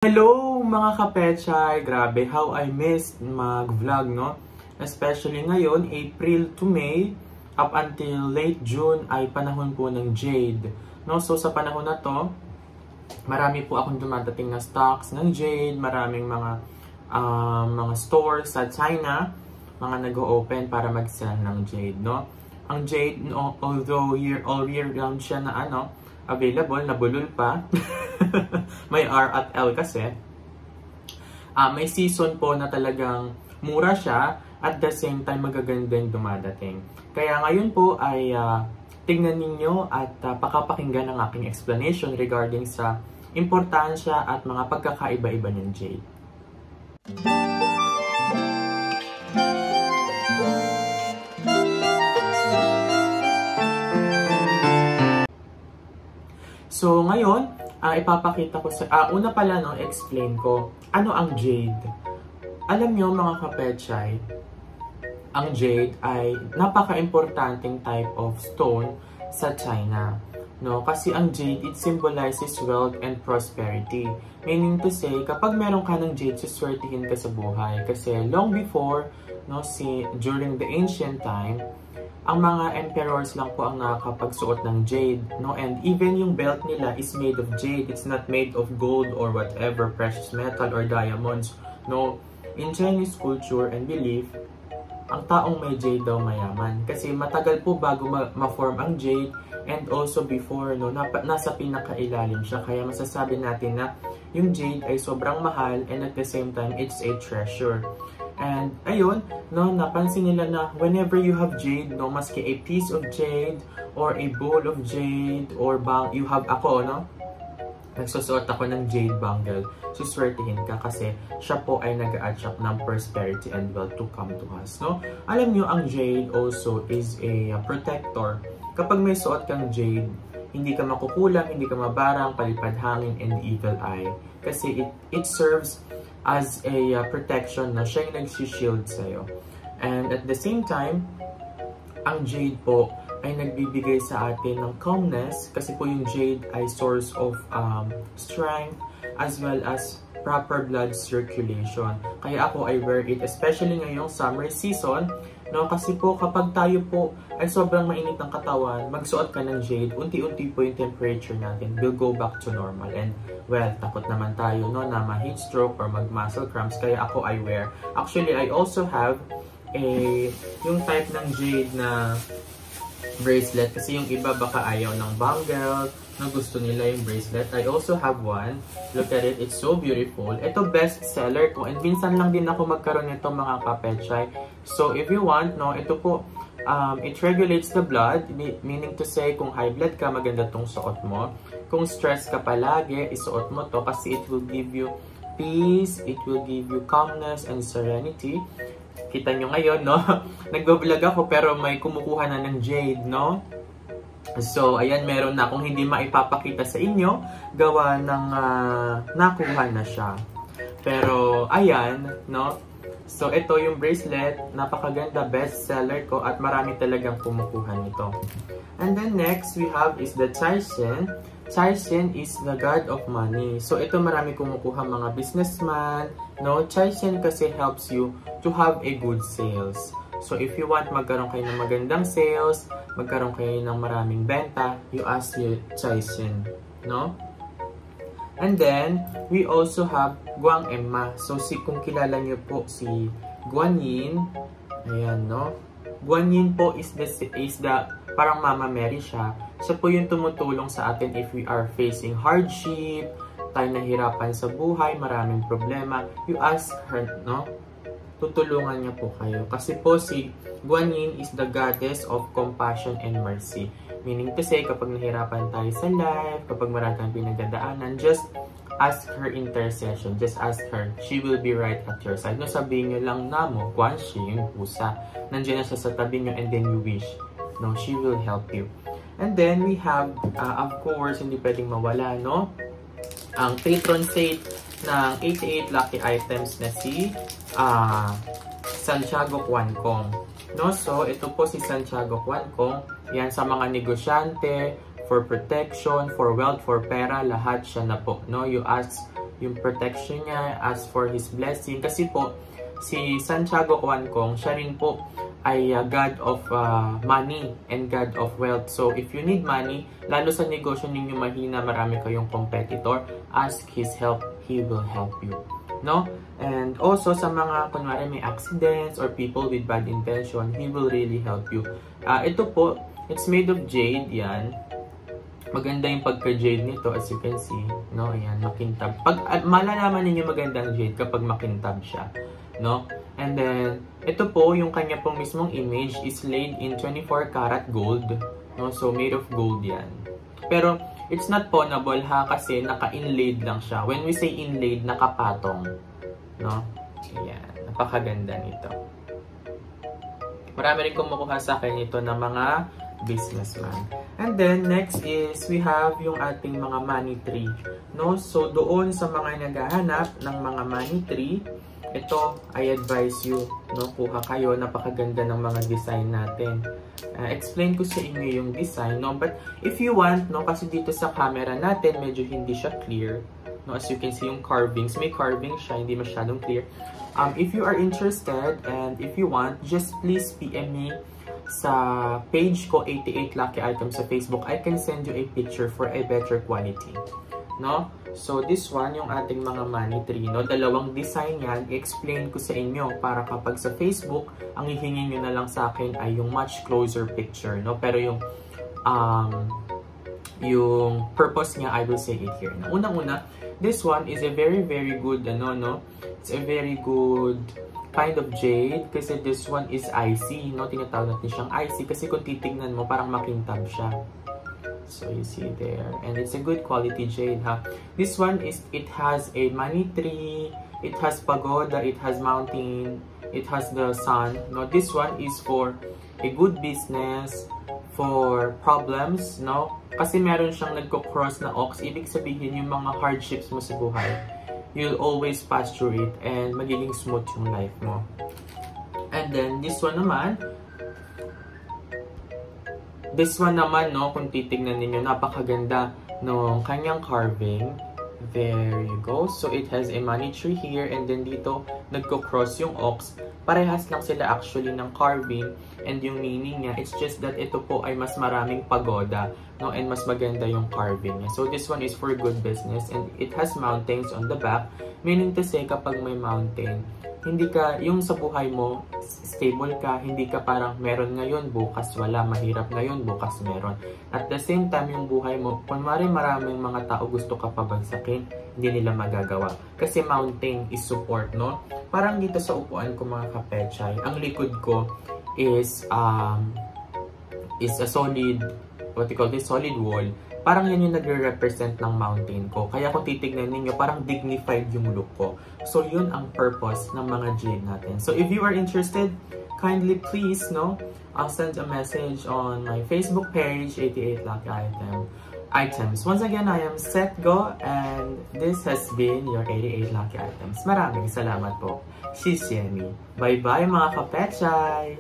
Hello mga kapechay! Grabe, how I missed mag-vlog, no? Especially ngayon, April to May, up until late June ay panahon po ng jade. No? So sa panahon na to, marami po akong dumadating na stocks ng jade, maraming mga stores sa China, mga nag-o-open para mag-sell ng jade, no? Ang jade, although all year round siya na available, nabulol pa. May R at L kasi. May season po na talagang mura siya at the same time magaganda yung dumadating. Kaya ngayon po ay tingnan ninyo at pakapakinggan ang aking explanation regarding sa importansya at mga pagkakaiba-iba ng jade. So ngayon, ipapakita ko sa... una pala, explain ko, ano ang jade? Alam nyo mga kapechay, ang jade ay napaka-importanting type of stone sa China. No? Kasi ang jade, it symbolizes wealth and prosperity. Meaning to say, kapag meron ka ng jade, suswertihin ka sa buhay. Kasi long before, during the ancient time, ang mga emperors lang po ang nakakapagsuot ng jade, no? And even yung belt nila is made of jade. It's not made of gold or whatever, precious metal or diamonds, no? In Chinese culture and belief, ang taong may jade daw mayaman. Kasi matagal po bago ma-form ang jade, and also before, nasa pinakailalim siya. Kaya masasabi natin na yung jade ay sobrang mahal, and at the same time, it's a treasure. And ayun, napansin nila na whenever you have jade, maski a piece of jade or a bowl of jade or you have nagsusuot ako ng jade bangle, suswertihin ka kasi siya po ay nag-a-attract ng prosperity and wealth to come to us, no? Alam nyo, ang jade also is a protector. Kapag may suot kang jade, hindi ka makukulang, hindi ka mabarang, palipad hangin, and evil eye. Kasi it serves as a protection na siya yung nag-shield sa'yo. And at the same time, ang jade po ay nagbibigay sa atin ng calmness kasi po yung jade ay source of strength as well as proper blood circulation. Kaya ako I wear it especially ngayong summer season, kasi po kapag tayo po ay sobrang mainit ng katawan, magsuot ka ng jade, unti-unti po yung temperature natin will go back to normal. And well, takot naman tayo na ma-heat stroke or mag-muscle cramps, kaya ako I wear. Actually, I also have yung type ng jade na bracelet kasi yung iba baka ayaw ng bangle, na gusto nila yung bracelet. I also have one. Look at it, it's so beautiful. Ito best seller ko, and minsan lang din ako magkaroon nito mga kapechay. So if you want, ito po, it regulates the blood, meaning to say kung high blood ka, maganda tong suot mo. Kung stress ka palagi, isuot mo to kasi it will give you peace, it will give you calmness and serenity. Kita nyo ngayon, nagbablog ako pero may kumukuha na ng jade, So, ayan, meron na. Kung hindi maipapakita sa inyo, gawa ng nakuha na siya. Pero, ayan, So, ito yung bracelet. Napakaganda, best seller ko at marami talagang kumukuha nito. And then next, we have is the Caixin. Caixin is the god of money. So, ito marami kumukuha mga businessman. Caixin kasi helps you to have a good sales. So, if you want magkaroon kayo ng magandang sales, magkaroon kayo ng maraming benta, you ask your Caixin, And then, we also have Guang Emma. So, kung kilala nyo po si Guanyin, ayan, Guanyin po is the parang Mama Mary siya. Siya po yung tumutulong sa atin if we are facing hardship, tayo nahirapan sa buhay, maraming problema. You ask her, tutulungan niya po kayo. Kasi po si Guanyin is the goddess of compassion and mercy. Meaning to say, kapag nahirapan tayo sa life, kapag marami tayong pinagdadaanan, just ask her intercession. Just ask her. She will be right at your side. Sabihin nyo lang Guanxi, yung pusa. Nandiyan na siya sa tabi nyo and then you wish. She will help you. And then we have, of course, hindi pwedeng mawala, ang patron saint ng 88 lucky items na si Santiago Quancong. So, ito po si Santiago Quancong. Yan sa mga negosyante, for protection, for wealth, for pera, lahat siya na po. You ask yung protection niya, ask for his blessing. Kasi po, si Santiago Kwan-Kong, siya rin po ay God of money and God of wealth. So, if you need money, lalo sa negosyo ninyo mahina, marami kayong competitor, ask his help, he will help you. No? And also, sa mga, kunwari, may accidents or people with bad intention, he will really help you. Ito po, it's made of jade, yan. Maganda yung pagka-jade nito, as you can see. No? Ayan, makintab. Malalaman ninyo magandang jade kapag makintab siya. No? And then, ito po, yung kanya pong mismong image is laid in 24 karat gold. No? So, made of gold yan. Pero, it's not pawnable ha, kasi naka-inlaid lang siya. When we say inlaid, nakapatong. No? Ayan, napakaganda nito. Marami rin kumukuha sa akin ito ng mga businessman. And then, next is, we have yung ating mga money tree. No? So, doon sa mga naghahanap ng mga money tree, ito, I advise you, no, kuha kayo, napakaganda ng mga design natin. Explain ko sa inyo yung design, no, but if you want, no, kasi dito sa camera natin, medyo hindi siya clear, no, as you can see yung carvings, may carving siya, hindi masyadong clear. If you are interested, and if you want, just please PM me sa page ko, 88 Lucky Items sa Facebook. I can send you a picture for a better quality, no? So, this one, yung ating mga money tree, no? Dalawang design yan, i-explain ko sa inyo para kapag sa Facebook, ang hihingin nyo na lang sa akin ay yung much closer picture, no? Pero yung purpose niya, I will say it here. Na unang-una, this one is a very, very good, no? It's a very good kind of jade kasi this one is icy, no? Tinatawag natin siyang icy kasi kung titignan mo, parang makintab siya. So you see there, and it's a good quality jade ha. This one is, it has a money tree, it has pagoda, it has mountain, it has the sun. No, this one is for a good business, for problems, no? Kasi meron siyang nagko-cross na ox, ibig sabihin yung mga hardships mo sa buhay, you'll always pass through it and magiging smooth yung life mo. And then this one naman, no, kung titignan ninyo, napakaganda ng kanyang carving. There you go. So, it has a money tree here, and then dito, nagko-cross yung ox. Parehas lang sila actually ng carving, and yung meaning niya, it's just that ito po ay mas maraming pagoda, no, and mas maganda yung carving niya. So, this one is for good business, and it has mountains on the back, meaning to say, kapag may mountain, hindi ka, yung sa buhay mo, stable ka, hindi ka parang meron ngayon, bukas wala, mahirap ngayon, bukas meron. At the same time, yung buhay mo, kunwari maraming mga tao gusto ka pabagsakin, hindi nila magagawa. Kasi mountain is support, no? Parang dito sa upuan ko mga kapechay, ang likod ko is a solid, what you call this, solid wall. Parang yan yung nagre-represent ng mountain ko. Kaya kung titignan ninyo, parang dignified yung look ko. So, yun ang purpose ng mga jade natin. So, if you are interested, kindly please, no, I'll send a message on my Facebook page, 88 Lucky Items. Once again, I am Seth Go, and this has been your 88 Lucky Items. Maraming salamat po. Shishemi. Bye-bye mga kapechay!